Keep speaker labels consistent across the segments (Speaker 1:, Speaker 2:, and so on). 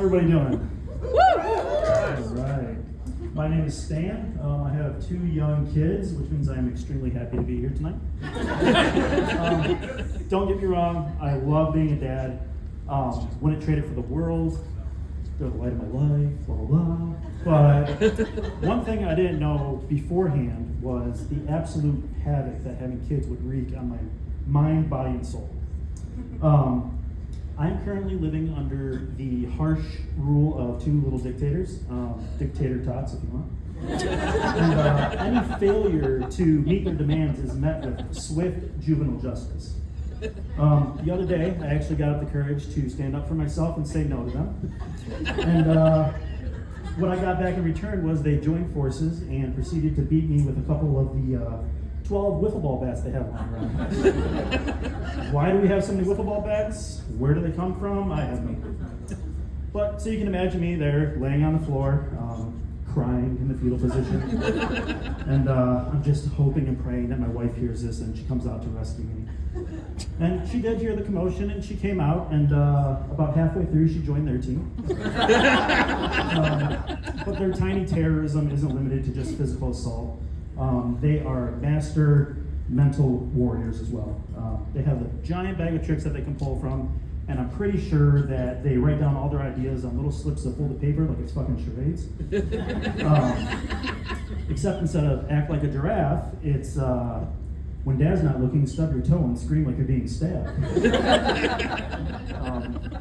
Speaker 1: everybody doing? All right. My name is Stan. I have 2 young kids, which means I am extremely happy to be here tonight. Don't get me wrong, I love being a dad. Wouldn't trade it for the world. They're the light of my life, blah, blah, blah. But one thing I didn't know beforehand was the absolute havoc that having kids would wreak on my mind, body, and soul. I'm currently living under the harsh rule of 2 little dictators, dictator tots if you want. And any failure to meet their demands is met with swift juvenile justice. The other day, I actually got up the courage to stand up for myself and say no to them. And what I got back in return was they joined forces and proceeded to beat me with a couple of the 12 wiffle ball bats they have lying around. Why do we have so many wiffle ball bats? Where do they come from? I have no clue. But so you can imagine me there laying on the floor, crying in the fetal position. And I'm just hoping and praying that my wife hears this and she comes out to rescue me. And she did hear the commotion and she came out, and about halfway through she joined their team. But their tiny terrorism isn't limited to just physical assault. They are master mental warriors as well. They have a giant bag of tricks that they can pull from, and I'm pretty sure that they write down all their ideas on little slips of folded paper like it's fucking charades. Except instead of act like a giraffe, it's when dad's not looking, stub your toe and scream like you're being stabbed.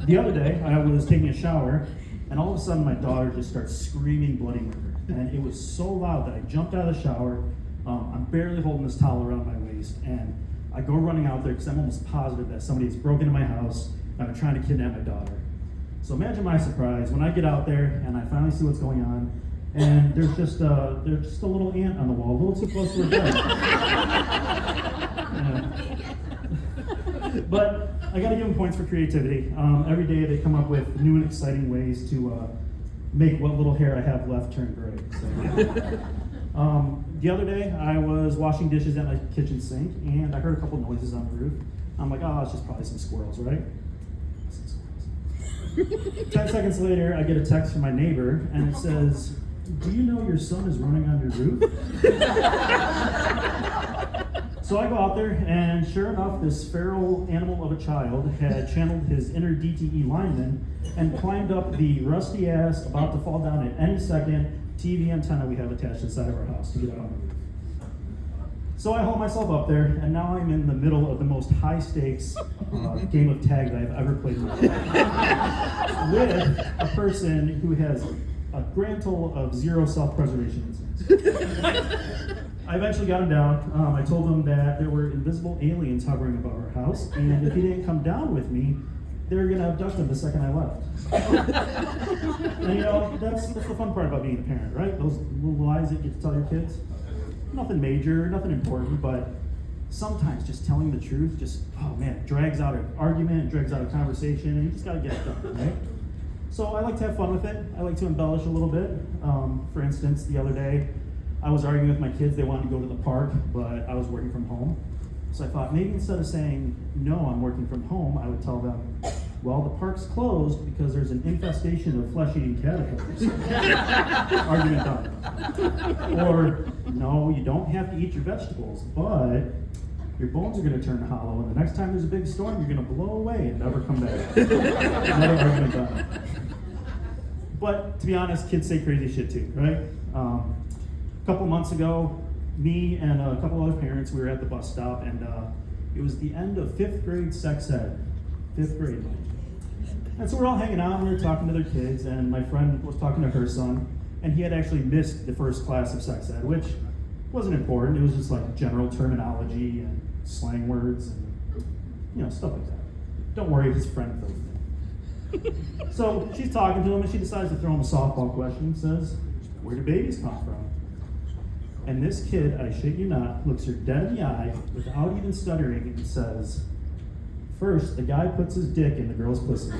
Speaker 1: The other day, I was taking a shower, and all of a sudden my daughter just starts screaming bloody murder. And it was so loud that I jumped out of the shower. I'm barely holding this towel around my waist, and I go running out there because I'm almost positive that somebody's broken into my house and are trying to kidnap my daughter. So imagine my surprise when I get out there and I finally see what's going on, and there's just a little ant on the wall, a little too close to her bed. But I got to give them points for creativity. Every day they come up with new and exciting ways to make what little hair I have left turn gray. So, the other day, I was washing dishes at my kitchen sink, and I heard a couple noises on the roof. I'm like, oh, it's just probably some squirrels, right? Some squirrels. 10 seconds later, I get a text from my neighbor, and it says, do you know your son is running on your roof? So I go out there, and sure enough, this feral animal of a child had channeled his inner DTE lineman and climbed up the rusty ass, about to fall down at any second, TV antenna we have attached inside of our house to get out on the roof. So I haul myself up there, and now I'm in the middle of the most high-stakes game of tag that I've ever played in my life, with a person who has a grand total of 0 self-preservation instincts. I eventually got him down. I told him that there were invisible aliens hovering above our house, and if he didn't come down with me, they were going to abduct him the second I left. And you know, that's the fun part about being a parent, right? Those little lies that you get to tell your kids. Nothing major, nothing important, but sometimes just telling the truth just, oh man, it drags out an argument, it drags out a conversation, and you just got to get it done, right? So I like to have fun with it. I like to embellish a little bit. For instance, the other day, I was arguing with my kids. They wanted to go to the park, but I was working from home. So I thought maybe instead of saying, no, I'm working from home, I would tell them, well, the park's closed because there's an infestation of flesh-eating caterpillars. Argument done. Or, no, you don't have to eat your vegetables, but your bones are going to turn hollow, and the next time there's a big storm, you're going to blow away and never come back. Another argument done. But to be honest, kids say crazy shit too, right? A couple months ago, me and a couple other parents, we were at the bus stop, and it was the end of 5th grade sex ed. 5th grade. And so we're all hanging out, and we were talking to their kids, and my friend was talking to her son, and he had actually missed the first class of sex ed, which wasn't important. It was just like general terminology and slang words and, you know, stuff like that. Don't worry, his friend filled it in. So she's talking to him, and she decides to throw him a softball question, says, where do babies come from? And this kid, I shit you not, looks her dead in the eye without even stuttering and says, first, the guy puts his dick in the girl's pussy.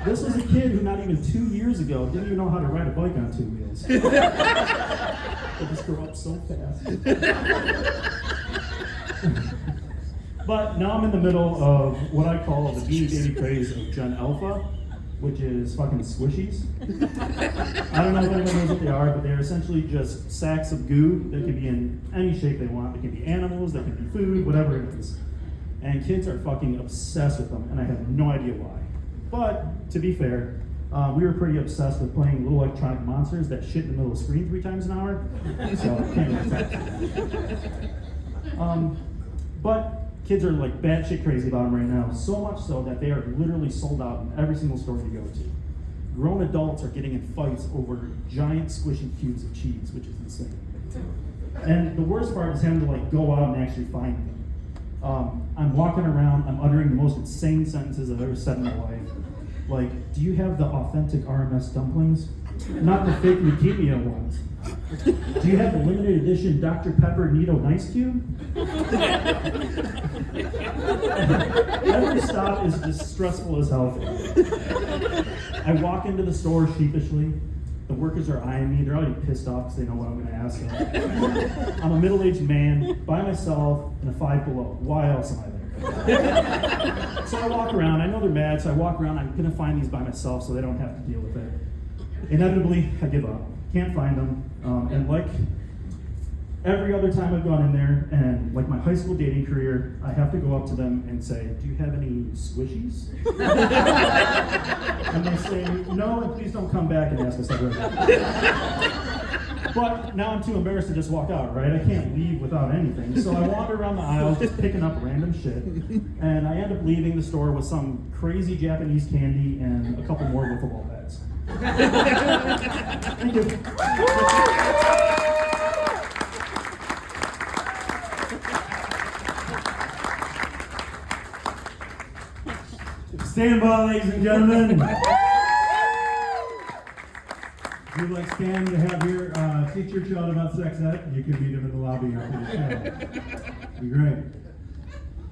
Speaker 1: This was a kid who not even 2 years ago didn't even know how to ride a bike on 2 wheels. They just grow up so fast. But now I'm in the middle of what I call the Beanie Baby craze of Gen Alpha, which is fucking squishies. I don't know if anyone knows what they are, but they're essentially just sacks of goo that can be in any shape they want. They can be animals, they can be food, whatever it is. And kids are fucking obsessed with them, and I have no idea why. But, to be fair, we were pretty obsessed with playing little electronic monsters that shit in the middle of the screen 3 times an hour. So, can't really talk. But kids are like batshit crazy about them right now, so much so that they are literally sold out in every single store you go to. Grown adults are getting in fights over giant squishy cubes of cheese, which is insane. And the worst part is having to like go out and actually find them. I'm walking around, I'm uttering the most insane sentences I've ever said in my life. Like, do you have the authentic RMS dumplings? Not the fake leukemia ones. Do you have the limited edition Dr. Pepper Nito Ice Cube? Every stop is just stressful as hell. I walk into the store sheepishly. The workers are eyeing me. They're already pissed off because they know what I'm going to ask them. I'm a middle-aged man, by myself, in a Five Below. Why else am I there? So I walk around. I know they're mad, so I walk around. I'm going to find these by myself so they don't have to deal with it. Inevitably, I give up. Can't find them. And like every other time I've gone in there, and like my high school dating career, I have to go up to them and say, do you have any squishies? And they say, no, and please don't come back and ask us ever again. But now I'm too embarrassed to just walk out, right? I can't leave without anything. So I wander around the aisles just picking up random shit, and I end up leaving the store with some crazy Japanese candy and a couple more wiffle ball bags. Thank you.
Speaker 2: Stand by, ladies and gentlemen. If you'd like Stan to have here teach your child about sex ed, you can meet him in the lobby after the show. Be great.